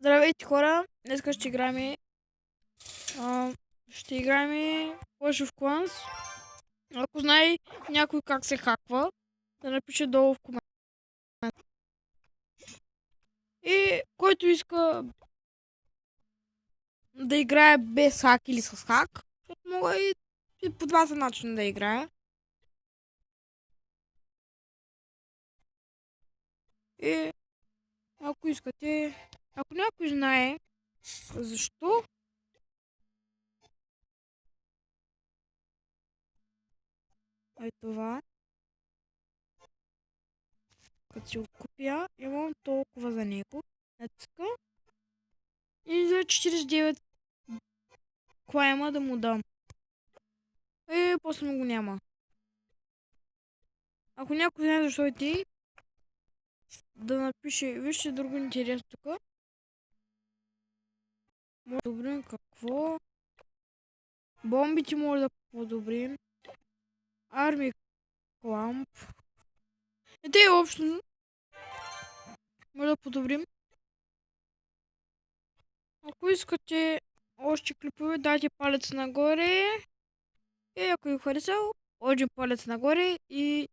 Здравейте хора, днес ще играем Clash of Clans. Ако знае някой как се хаква, да напише долу в комент. И който иска да играе без хак или с хак, мога и по двата начина да играя. И ако искате, ако някой знае защо е това, като си го купя, имам толкова за него. Натиска и за 49 клайма да му дам. После му го няма. Ако някой знае защо е ти, да напише. Вижте друго интересно тук. Може да подобрим какво? Бомбите може да подобрим. Арми кламп. И те общо може да подобрим. Ако искате още клипове, дайте палец нагоре. И ако ви харесал, още палец нагоре и